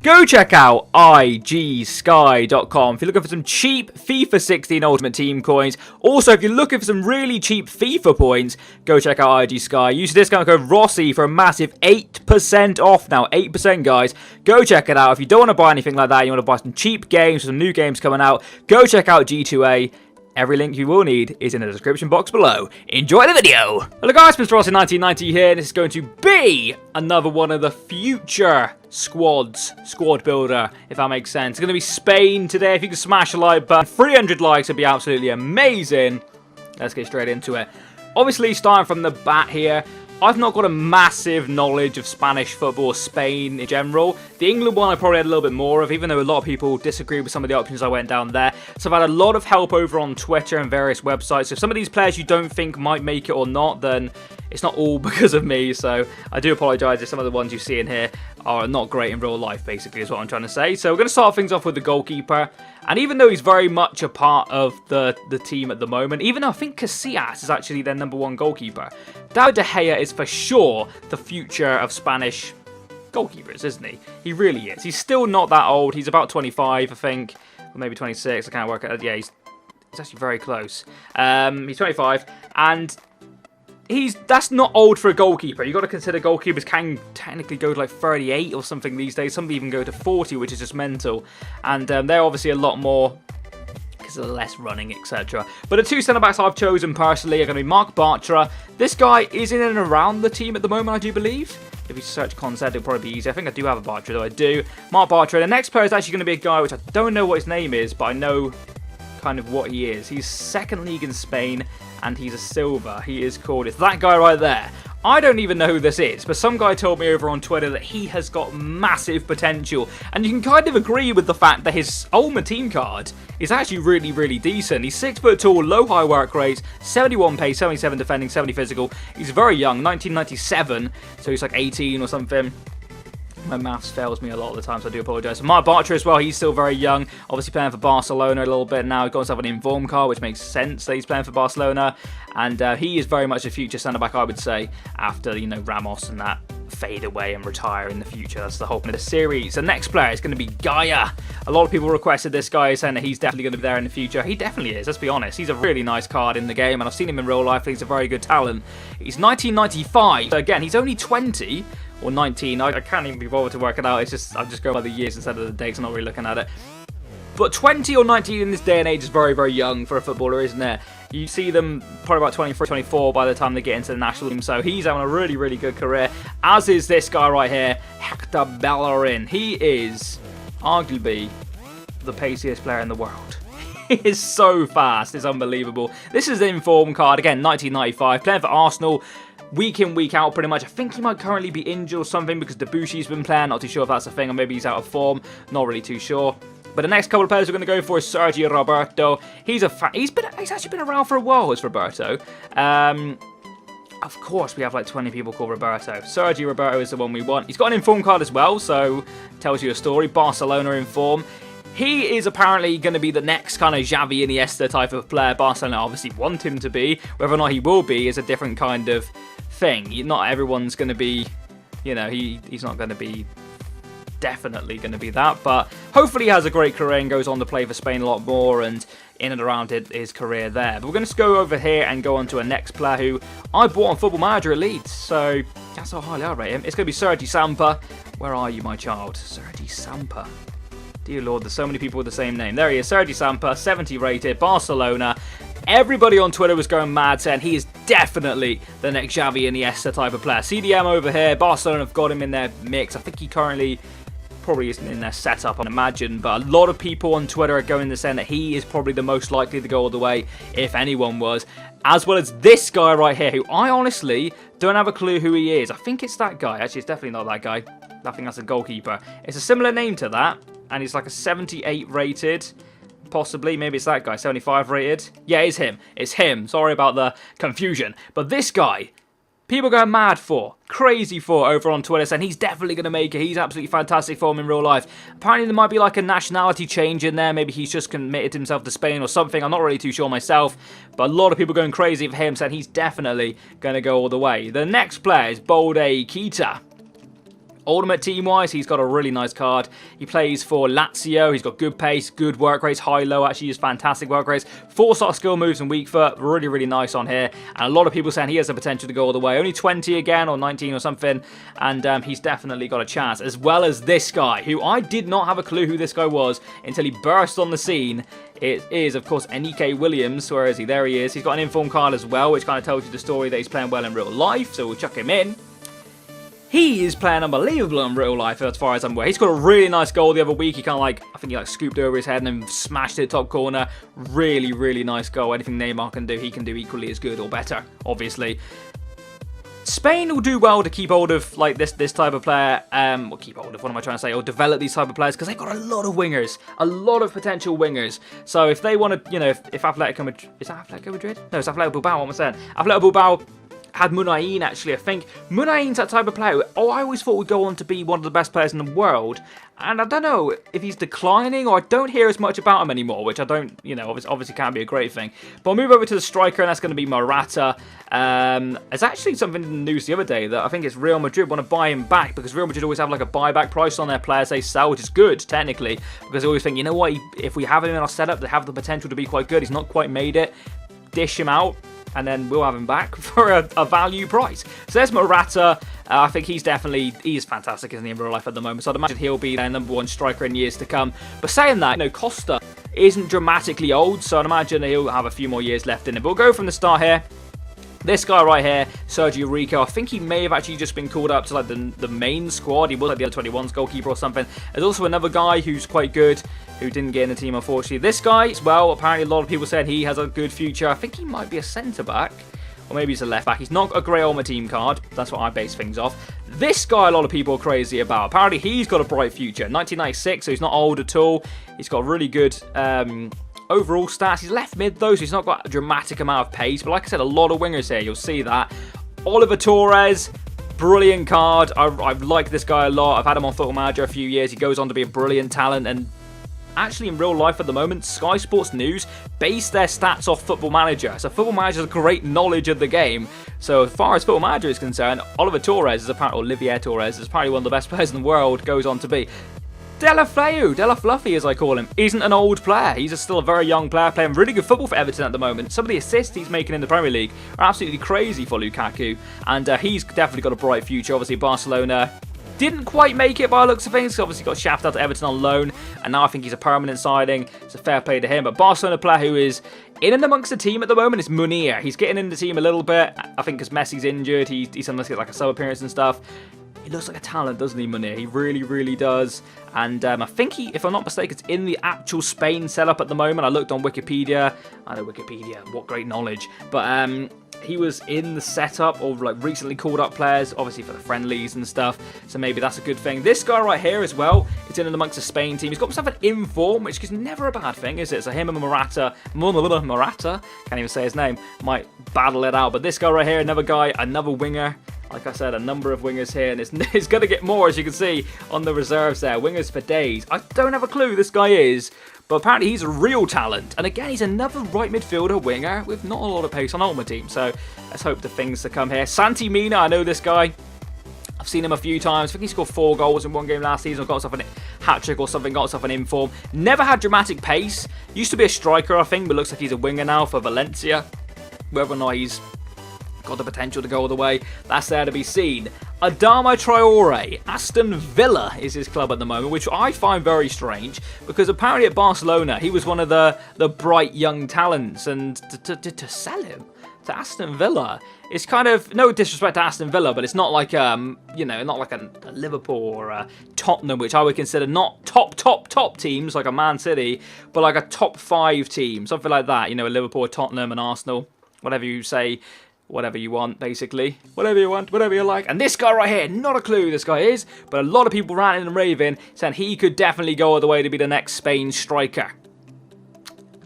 Go check out igsky.com if you're looking for some cheap FIFA 16 Ultimate Team coins. Also, if you're looking for some really cheap FIFA points, go check out igsky. Use the discount code Rossi for a massive 8% off now. 8%, guys. Go check it out. If you don't want to buy anything like that, you want to buy some cheap games, some new games coming out, go check out G2A. Every link you will need is in the description box below. Enjoy the video! Hello guys, Mr. Rossi 1990 here, and this is going to be another one of the future squad builder, if that makes sense. It's going to be Spain today. If you can smash a like button, 300 likes would be absolutely amazing. Let's get straight into it. Obviously, starting from the bat here, I've not got a massive knowledge of Spanish football or Spain in general. The England one I probably had a little bit more of, even though a lot of people disagree with some of the options I went down there. So I've had a lot of help over on Twitter and various websites. So if some of these players you don't think might make it or not, then it's not all because of me. So I do apologise if some of the ones you see in here are not great in real life, basically, is what I'm trying to say. So we're going to start things off with the goalkeeper. And even though he's very much a part of the team at the moment, even though I think Casillas is actually their #1 goalkeeper, David De Gea is for sure the future of Spanish goalkeepers, isn't he? He really is. He's still not that old. He's about 25, I think, or maybe 26. I can't work out. Yeah, he's actually very close. He's 25, and that's not old for a goalkeeper. You've got to consider goalkeepers can technically go to like 38 or something these days. Some even go to 40, which is just mental. And they're obviously a lot more because of the less running, etc. But the two centre-backs I've chosen personally are going to be Marc Bartra. This guy is in and around the team at the moment, I do believe. If you search concept, it'll probably be easy. I think I do have a Bartra, though I do. Marc Bartra. The next player is actually going to be a guy which I don't know what his name is, but I know kind of what he is. He's second league in Spain, and he's a silver. He is called, it's that guy right there. I don't even know who this is, but some guy told me over on Twitter that he has got massive potential, and you can kind of agree with the fact that his Ultimate Team card is actually really, really decent. He's 6 foot tall, low high work rate, 71 pace, 77 defending, 70 physical. He's very young, 1997, so he's like 18 or something. My maths fails me a lot of the time, so I do apologise. So Marc Bartra as well, he's still very young. Obviously playing for Barcelona a little bit now. He's got himself an informed card, which makes sense that he's playing for Barcelona. And he is very much a future centre-back, I would say, after, you know, Ramos and that fade away and retire in the future. That's the whole point of the series. The next player is going to be Gaia. A lot of people requested this guy, saying that he's definitely going to be there in the future. He definitely is, let's be honest. He's a really nice card in the game, and I've seen him in real life, and he's a very good talent. He's 1995. So again, he's only 20. Or 19, I can't even be bothered to work it out. It's just, I'm just going by the years instead of the dates. I'm not really looking at it. But 20 or 19 in this day and age is very, very young for a footballer, isn't it? You see them probably about 23, 24 by the time they get into the national team. So he's having a really, really good career. As is this guy right here, Hector Bellerin. He is arguably the paciest player in the world. He is so fast. It's unbelievable. This is the informed card. Again, 1995. Playing for Arsenal. Week in, week out, pretty much. I think he might currently be injured or something because Debussy's been playing. Not too sure if that's a thing, or maybe he's out of form. Not really too sure. But the next couple of players we're going to go for is Sergio Roberto. He's actually been around for a while, is Roberto. Of course, we have like 20 people called Roberto. Sergio Roberto is the one we want. He's got an informed card as well, so tells you a story. Barcelona in form. He is apparently going to be the next kind of Xavi Iniesta type of player. Barcelona obviously want him to be. Whether or not he will be is a different kind of thing. Not everyone's going to be, you know, he's not going to be definitely going to be that, but hopefully he has a great career and goes on to play for Spain a lot more and in and around his career there. But we're going to go over here and go on to a next player who I bought on Football Manager at Leeds, so that's how highly I rate him. It's going to be Sergi Samper. Where are you, my child? Sergi Samper. Dear Lord, there's so many people with the same name. There he is, Sergi Samper, 70 rated, Barcelona. Everybody on Twitter was going mad saying he is definitely the next Xavi Iniesta type of player. CDM over here, Barcelona have got him in their mix. I think he currently probably isn't in their setup, I imagine, but a lot of people on Twitter are going to say that he is probably the most likely to go all the way, if anyone was. As well as this guy right here, who I honestly don't have a clue who he is. I think it's that guy. Actually, it's definitely not that guy. I think that's a goalkeeper. It's a similar name to that, and he's like a 78 rated. Possibly, maybe it's that guy, 75 rated. Yeah, it's him. It's him. Sorry about the confusion. But this guy, people go mad for, crazy for over on Twitter, saying he's definitely going to make it. He's absolutely fantastic for him in real life. Apparently there might be like a nationality change in there. Maybe he's just committed himself to Spain or something. I'm not really too sure myself. But a lot of people going crazy for him, saying he's definitely going to go all the way. The next player is Bolde Keita. Ultimate team-wise, he's got a really nice card. He plays for Lazio. He's got good pace, good work rates, high-low. Actually, he's fantastic work rates. 4-star skill moves and weak foot. Really, really nice on here. And a lot of people saying he has the potential to go all the way. Only 20 again, or 19 or something. And he's definitely got a chance. As well as this guy, who I did not have a clue who this guy was until he burst on the scene. It is, of course, Enrique Williams. Where is he? There he is. He's got an inform card as well, which kind of tells you the story that he's playing well in real life. So we'll chuck him in. He is playing unbelievable in real life as far as I'm aware. He scored a really nice goal the other week. He kind of like, I think he like scooped over his head and then smashed it top corner. Really, really nice goal. Anything Neymar can do, he can do equally as good or better, obviously. Spain will do well to keep hold of like this type of player. Or keep hold of, what am I trying to say? Or develop these type of players because they've got a lot of wingers, a lot of potential wingers. So if they want to, you know, if Atletico Madrid, is that Atletico Madrid? No, it's Atletico Bilbao. What am I saying? Atletico Bilbao had Munain, actually. I think Munain's that type of player. I always thought would go on to be one of the best players in the world. And I don't know if he's declining or I don't hear as much about him anymore, which I don't, you know, obviously can't be a great thing. But I'll move over to the striker, and that's going to be Morata. There's actually something in the news the other day that I think it's Real Madrid want to buy him back because Real Madrid always have like a buyback price on their players they sell, which is good, technically, because they always think, you know what, if we have him in our setup, they have the potential to be quite good. He's not quite made it. Dish him out. And then we'll have him back for a value price. So there's Morata. I think he's fantastic, isn't he, in real life at the moment. So I'd imagine he'll be their #1 striker in years to come. But saying that, you know, Costa isn't dramatically old, so I'd imagine he'll have a few more years left in him. But we'll go from the start here. This guy right here, Sergio Rico, I think he may have actually just been called up to like the main squad. He was like the under-21s goalkeeper or something. There's also another guy who's quite good, who didn't get in the team, unfortunately. This guy as well, apparently a lot of people said he has a good future. I think he might be a centre-back, or maybe he's a left-back. He's not a grey Ultimate Team card. That's what I base things off. This guy, a lot of people are crazy about. Apparently he's got a bright future. 1996, so he's not old at all. He's got really good overall stats. He's left mid though, so he's not got a dramatic amount of pace. But like I said, a lot of wingers here. You'll see that. Oliver Torres, brilliant card. I like this guy a lot. I've had him on Football Manager a few years. He goes on to be a brilliant talent. And actually in real life at the moment, Sky Sports News base their stats off Football Manager. So Football Manager has great knowledge of the game. So as far as Football Manager is concerned, Oliver Torres is apparently, Olivier Torres is probably one of the best players in the world, goes on to be. Delafeu, Dela Fluffy as I call him, isn't an old player. He's still a very young player playing really good football for Everton at the moment. Some of the assists he's making in the Premier League are absolutely crazy for Lukaku. And he's definitely got a bright future. Obviously Barcelona didn't quite make it by the looks of things. Obviously got shafted out to Everton on loan. And now I think he's a permanent signing. It's a fair play to him. But Barcelona player who is in and amongst the team at the moment is Munir. He's getting in the team a little bit. I think because Messi's injured. He sometimes gets like a sub appearance and stuff. He looks like a talent, doesn't he, Munir? He really, really does. And I think he, if I'm not mistaken, it's in the actual Spain setup at the moment. I looked on Wikipedia. I know Wikipedia, what great knowledge. But he was in the setup of like recently called up players, obviously for the friendlies and stuff. So maybe that's a good thing. This guy right here as well, it's in and amongst the Spain team. He's got himself an inform, which is never a bad thing, is it? So him and Morata, can't even say his name, might battle it out. But this guy right here, another guy, another winger. Like I said, a number of wingers here, and it's going to get more, as you can see, on the reserves there. Wingers for days. I don't have a clue who this guy is, but apparently he's a real talent. And again, he's another right midfielder winger with not a lot of pace on Ultimate Team. So let's hope the things to come here. Santi Mina, I know this guy. I've seen him a few times. I think he scored 4 goals in one game last season. Got himself a hat-trick or something. Got himself an inform. Never had dramatic pace. Used to be a striker, I think, but looks like he's a winger now for Valencia. Whether or not he's got the potential to go all the way, that's there to be seen. Adama Traore, Aston Villa is his club at the moment, which I find very strange because apparently at Barcelona he was one of the bright young talents, and to sell him to Aston Villa, it's kind of, no disrespect to Aston Villa, but it's not like you know, not like a Liverpool or a Tottenham, which I would consider not top teams like a Man City, but like a top 5 team, something like that. You know, a Liverpool, Tottenham, and Arsenal, whatever you say. Whatever you want, basically. Whatever you want, whatever you like. And this guy right here, not a clue who this guy is, but a lot of people ranting and raving, saying he could definitely go all the way to be the next Spain striker.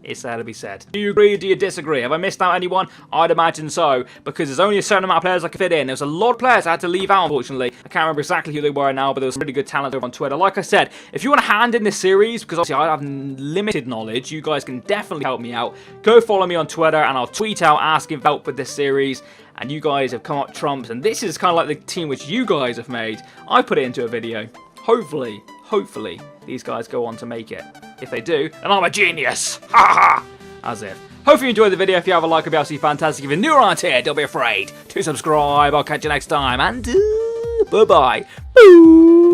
It's there to be said. Do you agree or do you disagree? Have I missed out anyone? I'd imagine so, because there's only a certain amount of players I can fit in. There's a lot of players I had to leave out, unfortunately. I can't remember exactly who they were now, but there was some really good talent over on Twitter. Like I said, if you want to hand in this series, because obviously I have limited knowledge, you guys can definitely help me out. Go follow me on Twitter, and I'll tweet out asking for help with this series. And you guys have come up trumps, and this is kind of like the team which you guys have made. I put it into a video. Hopefully, these guys go on to make it. If they do, then I'm a genius. Ha ha! As if. Hopefully you enjoyed the video. If you have a like, it'd be absolutely fantastic. If you're new around here, don't be afraid to subscribe. I'll catch you next time. And bye-bye. Boo!